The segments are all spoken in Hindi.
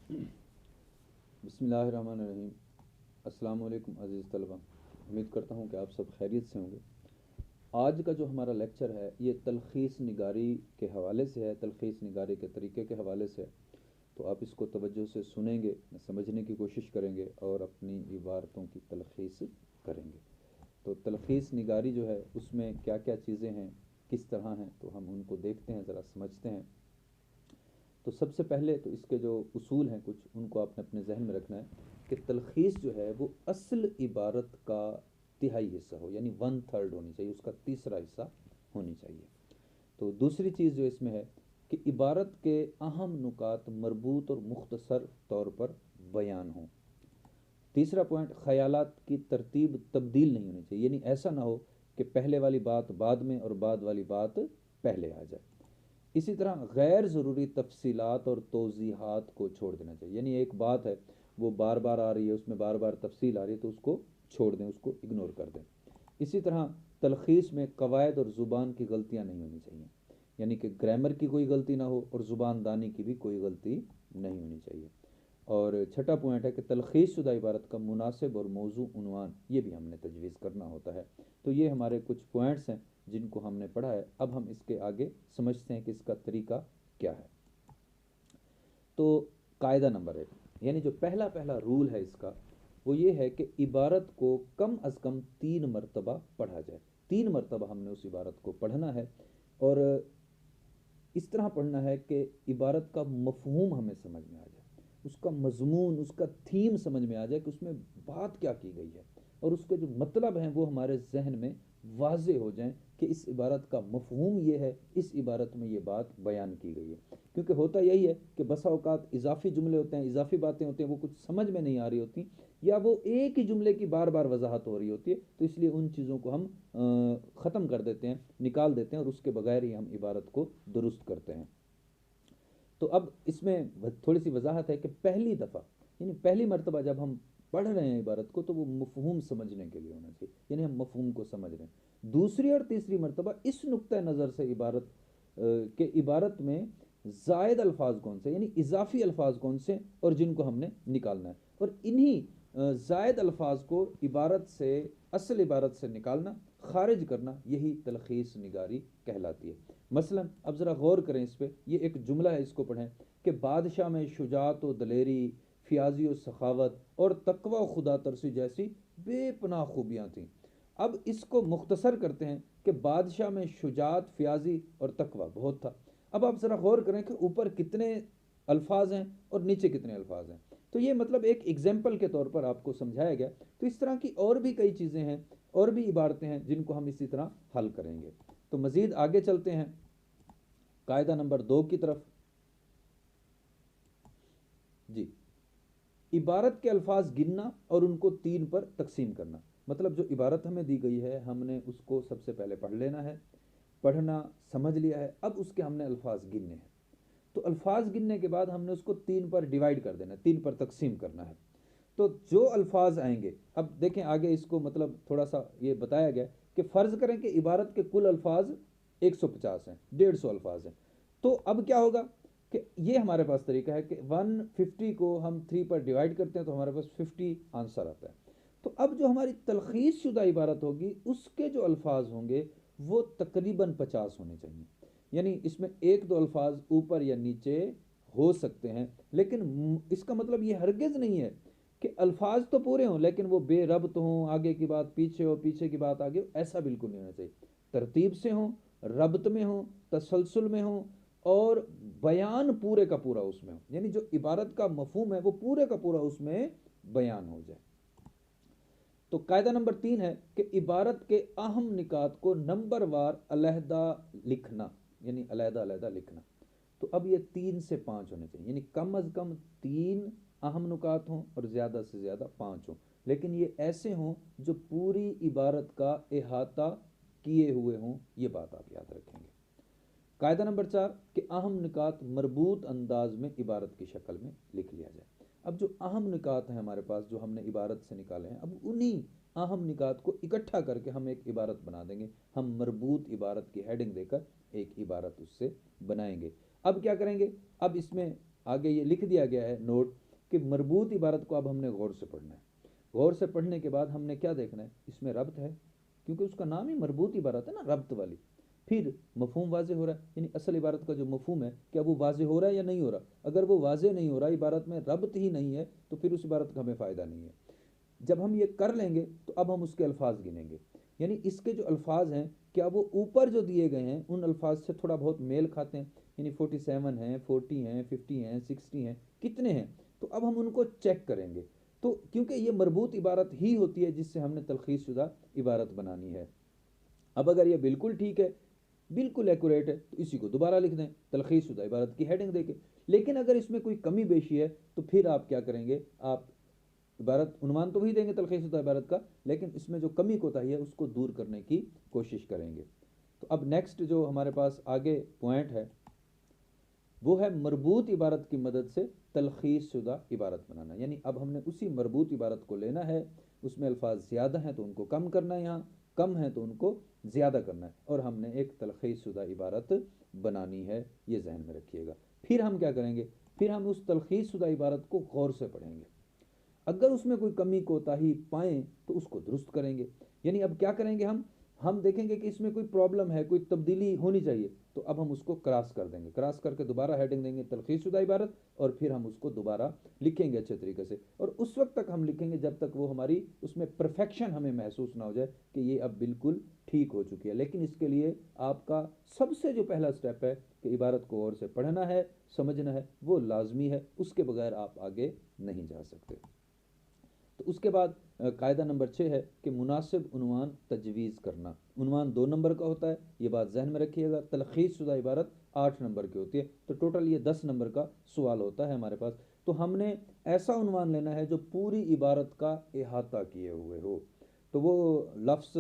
बिस्मिल्लाहिर्रहमानिर्रहीम। अस्सलाम वालेकुम अज़ीज़ तलबा, उम्मीद करता हूँ कि आप सब खैरियत से होंगे। आज का जो हमारा लेक्चर है ये तलख़ीस निगारी के हवाले से है, तलख़ीस निगारी के तरीके के हवाले से है। तो आप इसको तवज्जो से सुनेंगे, समझने की कोशिश करेंगे और अपनी इबारतों की तलख़ीस करेंगे। तो तलख़ीस निगारी जो है उसमें क्या क्या चीज़ें हैं, किस तरह हैं, तो हम उनको देखते हैं, ज़रा समझते हैं। तो सबसे पहले तो इसके जो उसूल हैं कुछ, उनको आपने अपने जहन में रखना है कि तलख़ीस जो है वो असल इबारत का तिहाई हिस्सा हो, यानी 1/3 होनी चाहिए, उसका तीसरा हिस्सा होनी चाहिए। तो दूसरी चीज़ जो इसमें है कि इबारत के अहम नुकात मरबूत और मुख्तसर तौर पर बयान हों। तीसरा पॉइंट, ख़यालात की तरतीब तब्दील नहीं होनी चाहिए, यानी ऐसा ना हो कि पहले वाली बात बाद में और बाद वाली बात पहले आ जाए। इसी तरह गैर ज़रूरी तफसीलात और तोज़ीहात को छोड़ देना चाहिए, यानी एक बात है वो बार बार आ रही है, उसमें बार बार तफसील आ रही है, तो उसको छोड़ दें, उसको इग्नोर कर दें। इसी तरह तलख़ीस में कवायद और ज़ुबान की गलतियाँ नहीं होनी चाहिए, यानी कि ग्रामर की कोई गलती ना हो और ज़ुबानदानी की भी कोई गलती नहीं होनी चाहिए। और छठा पॉइंट है कि तलख़ीस शुदा इबारत का मुनासिब और मौजू उन्वान ये भी हमने तजवीज़ करना होता है। तो ये हमारे कुछ पॉइंट्स हैं जिनको हमने पढ़ा है। अब हम इसके आगे समझते हैं कि इसका तरीका क्या है। तो कायदा नंबर 1, यानी जो पहला पहला रूल है इसका, वो ये है कि इबारत को कम अज़ कम 3 मरतबा पढ़ा जाए। 3 मरतबा हमने उस इबारत को पढ़ना है और इस तरह पढ़ना है कि इबारत का मफ़हूम हमें समझ में आ जाए, उसका मज़मून, उसका थीम समझ में आ जाए कि उसमें बात क्या की गई है और उसके जो मतलब हैं वो हमारे जहन में वाज़े हो जाएं कि इस इबारत का मफ़हूम ये है, इस इबारत में ये बात बयान की गई है। क्योंकि होता यही है कि बसा औक़ात इजाफ़ी जुमले होते हैं, इजाफ़ी बातें होती हैं, वो कुछ समझ में नहीं आ रही होती, या वो एक ही जुमले की बार बार वजाहत हो रही होती है, तो इसलिए उन चीज़ों को हम ख़त्म कर देते हैं, निकाल देते हैं और उसके बगैर ही हम इबारत को दुरुस्त करते हैं। तो अब इसमें थोड़ी सी वजाहत है कि पहली दफ़ा, यानी पहली मरतबा जब हम पढ़ रहे हैं इबारत को, तो वो मफहूम समझने के लिए होना चाहिए, यानी हम मफहूम को समझ रहे हैं। दूसरी और तीसरी मरतबा इस नुक्ता नज़र से इबारत के इबारत में ज़ायद अल्फाज कौन से, यानी इजाफी अल्फाज कौन से और जिनको हमने निकालना है, और इन्हीं ज़ायद अल्फाज को इबारत से, असल इबारत से निकालना, खारिज करना, यही तलख़ीस निगारी कहलाती है। मसलन अब ज़रा गौर करें इस पर, ये एक जुमला है, इसको पढ़ें कि बादशाह में शुजात व दलेरी, फ़ियाज़ी व सखावत और तकवा व खुदा तरसी जैसी बेपनाह खूबियाँ थीं। अब इसको मुख्तसर करते हैं कि बादशाह में शुजात, फ़ियाज़ी और तकवा बहुत था। अब आप ज़रा गौर करें कि ऊपर कितने अल्फाज हैं और नीचे कितने अल्फाज हैं। तो ये मतलब एक एग्जाम्पल के तौर पर आपको समझाया गया। तो इस तरह की और भी कई चीज़ें हैं, और भी इबारतें हैं जिनको हम इसी तरह हल करेंगे। तो मज़ीद आगे चलते हैं कायदा नंबर 2 की तरफ। जी, इबारत के अल्फाज गिनना और उनको 3 पर तकसीम करना। मतलब जो इबारत हमें दी गई है, हमने उसको सबसे पहले पढ़ लेना है, पढ़ना समझ लिया है, अब उसके हमने अल्फाज गिनने हैं। तो अल्फाज गिनने के बाद हमने उसको 3 पर डिवाइड कर देना है, 3 पर तकसीम करना है। तो जो अल्फाज आएंगे, अब देखें आगे इसको मतलब थोड़ा सा ये बताया गया कि फ़र्ज़ करें कि इबारत के कुल अल्फाज 150 हैं, 150 अल्फाज हैं। तो अब क्या होगा कि ये हमारे पास तरीका है कि 150 को हम 3 पर डिवाइड करते हैं तो हमारे पास 50 आंसर आता है। तो अब जो हमारी तलख़ीस शुदा इबारत होगी, उसके जो अल्फाज होंगे वो तकरीबन 50 होने चाहिए। यानी इसमें एक दो अल्फाज ऊपर या नीचे हो सकते हैं, लेकिन इसका मतलब ये हरगिज़ नहीं है कि अल्फाज तो पूरे हों लेकिन वो बेरब्त हों, आगे की बात पीछे हो, पीछे की बात आगे हो, ऐसा बिल्कुल नहीं होना चाहिए। तरतीब से हों, रब्त में हों, तसलसल में हों और बयान पूरे का पूरा उसमें हो, यानी जो इबारत का मफहूम है वो पूरे का पूरा उसमें बयान हो जाए। तो कायदा नंबर 3 है कि इबारत के अहम निकात को नंबर वार अलहदा लिखना, यानी अलहदा अलहदा लिखना। तो अब ये 3 से 5 होने चाहिए, यानी कम अज़ कम 3 अहम नुकात हों और ज़्यादा से ज़्यादा 5 हों, लेकिन ये ऐसे हों जो पूरी इबारत का अहाता किए हुए हों। ये बात आप याद रखेंगे। कायदा नंबर 4 कि अहम निकात मरबूत अंदाज में इबारत की शक्ल में लिख लिया जाए। अब जो अहम निकात हैं हमारे पास, जो हमने इबारत से निकाले हैं, अब उन्हीं अहम निकात को इकट्ठा करके हम एक इबारत बना देंगे। हम मरबूत इबारत की हेडिंग देकर एक इबारत उससे बनाएंगे। अब क्या करेंगे, अब इसमें आगे ये लिख दिया गया है नोट कि मरबूत इबारत को अब हमने गौर से पढ़ना है। गौर से पढ़ने के बाद हमने क्या देखना है, इसमें रब्त है, क्योंकि उसका नाम ही मरबूत इबारत है ना, रब्त वाली। फिर मफहूम वाज़े हो रहा है, यानी असल इबारत का जो मफहूम है क्या वो वाज़े हो रहा है या नहीं हो रहा। अगर वो वाज़े नहीं हो रहा, इबारत में रब्त ही नहीं है, तो फिर उस इबारत का हमें फ़ायदा नहीं है। जब हम ये कर लेंगे तो अब हम उसके अल्फाज गिनेंगे, यानी इसके जो अल्फाज हैं क्या वो ऊपर जो दिए गए हैं उन अल्फाज से थोड़ा बहुत मेल खाते हैं, यानी 47 हैं, 40 हैं, 50 हैं, 60 हैं, कितने हैं। तो अब हम उनको चेक करेंगे। तो क्योंकि ये मरबूत इबारत ही होती है जिससे हमने तलखीस शुदा इबारत बनानी है। अब अगर ये बिल्कुल ठीक है, बिल्कुल एक्यूरेट है, तो इसी को दोबारा लिख दें तलखीस शुदा इबारत की हेडिंग देके। लेकिन अगर इसमें कोई कमी बेशी है तो फिर आप क्या करेंगे, आप इबारत उन्वान तो वही देंगे तलखीस शुदा इबारत का, लेकिन इसमें जो कमी कोताही है उसको दूर करने की कोशिश करेंगे। तो अब नेक्स्ट जो हमारे पास आगे पॉइंट है वो है मरबूत इबारत की मदद से तलखीस शुदा इबारत बनाना। यानी अब हमने उसी मरबूत इबारत को लेना है, उसमें अल्फाज ज़्यादा हैं तो उनको कम करना है, यहाँ कम है तो उनको ज़्यादा करना है, और हमने एक तलखीस शुदा इबारत बनानी है, ये जहन में रखिएगा। फिर हम क्या करेंगे, फिर हम उस तलखीस शुदा इबारत को गौर से पढ़ेंगे। अगर उसमें कोई कमी कोताही पाएँ तो उसको दुरुस्त करेंगे। यानी अब क्या करेंगे, हम देखेंगे कि इसमें कोई प्रॉब्लम है, कोई तब्दीली होनी चाहिए, तो अब हम उसको क्रॉस कर देंगे, क्रॉस करके दोबारा हेडिंग देंगे तलखीस शुदा इबारत, और फिर हम उसको दोबारा लिखेंगे अच्छे तरीके से। और उस वक्त तक हम लिखेंगे जब तक वो हमारी उसमें परफेक्शन हमें महसूस ना हो जाए कि ये अब बिल्कुल ठीक हो चुकी है। लेकिन इसके लिए आपका सबसे जो पहला स्टेप है कि इबारत को और से पढ़ना है, समझना है, वो लाजमी है, उसके बगैर आप आगे नहीं जा सकते। तो उसके बाद कायदा नंबर 6 है कि मुनासिब उन्वान तजवीज़ करना। उन्वान 2 नंबर का होता है, ये बात जहन में रखिएगा। तलखीस शुदा इबारत 8 नंबर की होती है, तो टोटल ये 10 नंबर का सवाल होता है हमारे पास। तो हमने ऐसा उन्वान लेना है जो पूरी इबारत का अहाता किए हुए हो। तो वो लफ्ज़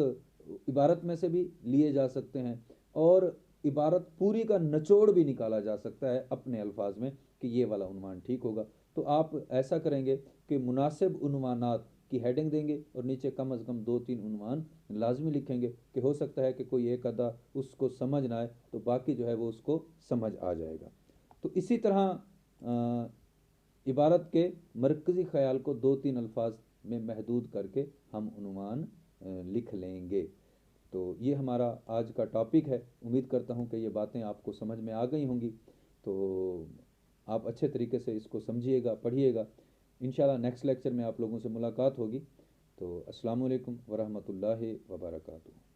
इबारत में से भी लिए जा सकते हैं, और इबारत पूरी का निचोड़ भी निकाला जा सकता है अपने अल्फाज में कि ये वाला उन्वान ठीक होगा। तो आप ऐसा करेंगे कि मुनासिब उन्वानात की हेडिंग देंगे और नीचे कम अज़ कम 2-3 उन्वान लाजमी लिखेंगे कि हो सकता है कि कोई एक अदा उसको समझ ना आए, तो बाकी जो है वो उसको समझ आ जाएगा। तो इसी तरह इबारत के मरकज़ी ख़याल को 2-3 अल्फाज में महदूद करके हम उन्वान लिख लेंगे। तो ये हमारा आज का टॉपिक है। उम्मीद करता हूँ कि ये बातें आपको समझ में आ गई होंगी। तो आप अच्छे तरीके से इसको समझिएगा, पढ़िएगा। इंशाल्लाह नेक्स्ट लेक्चर में आप लोगों से मुलाकात होगी। तो अस्सलाम वालेकुम वरहमतुल्लाहि वबरकातुहू।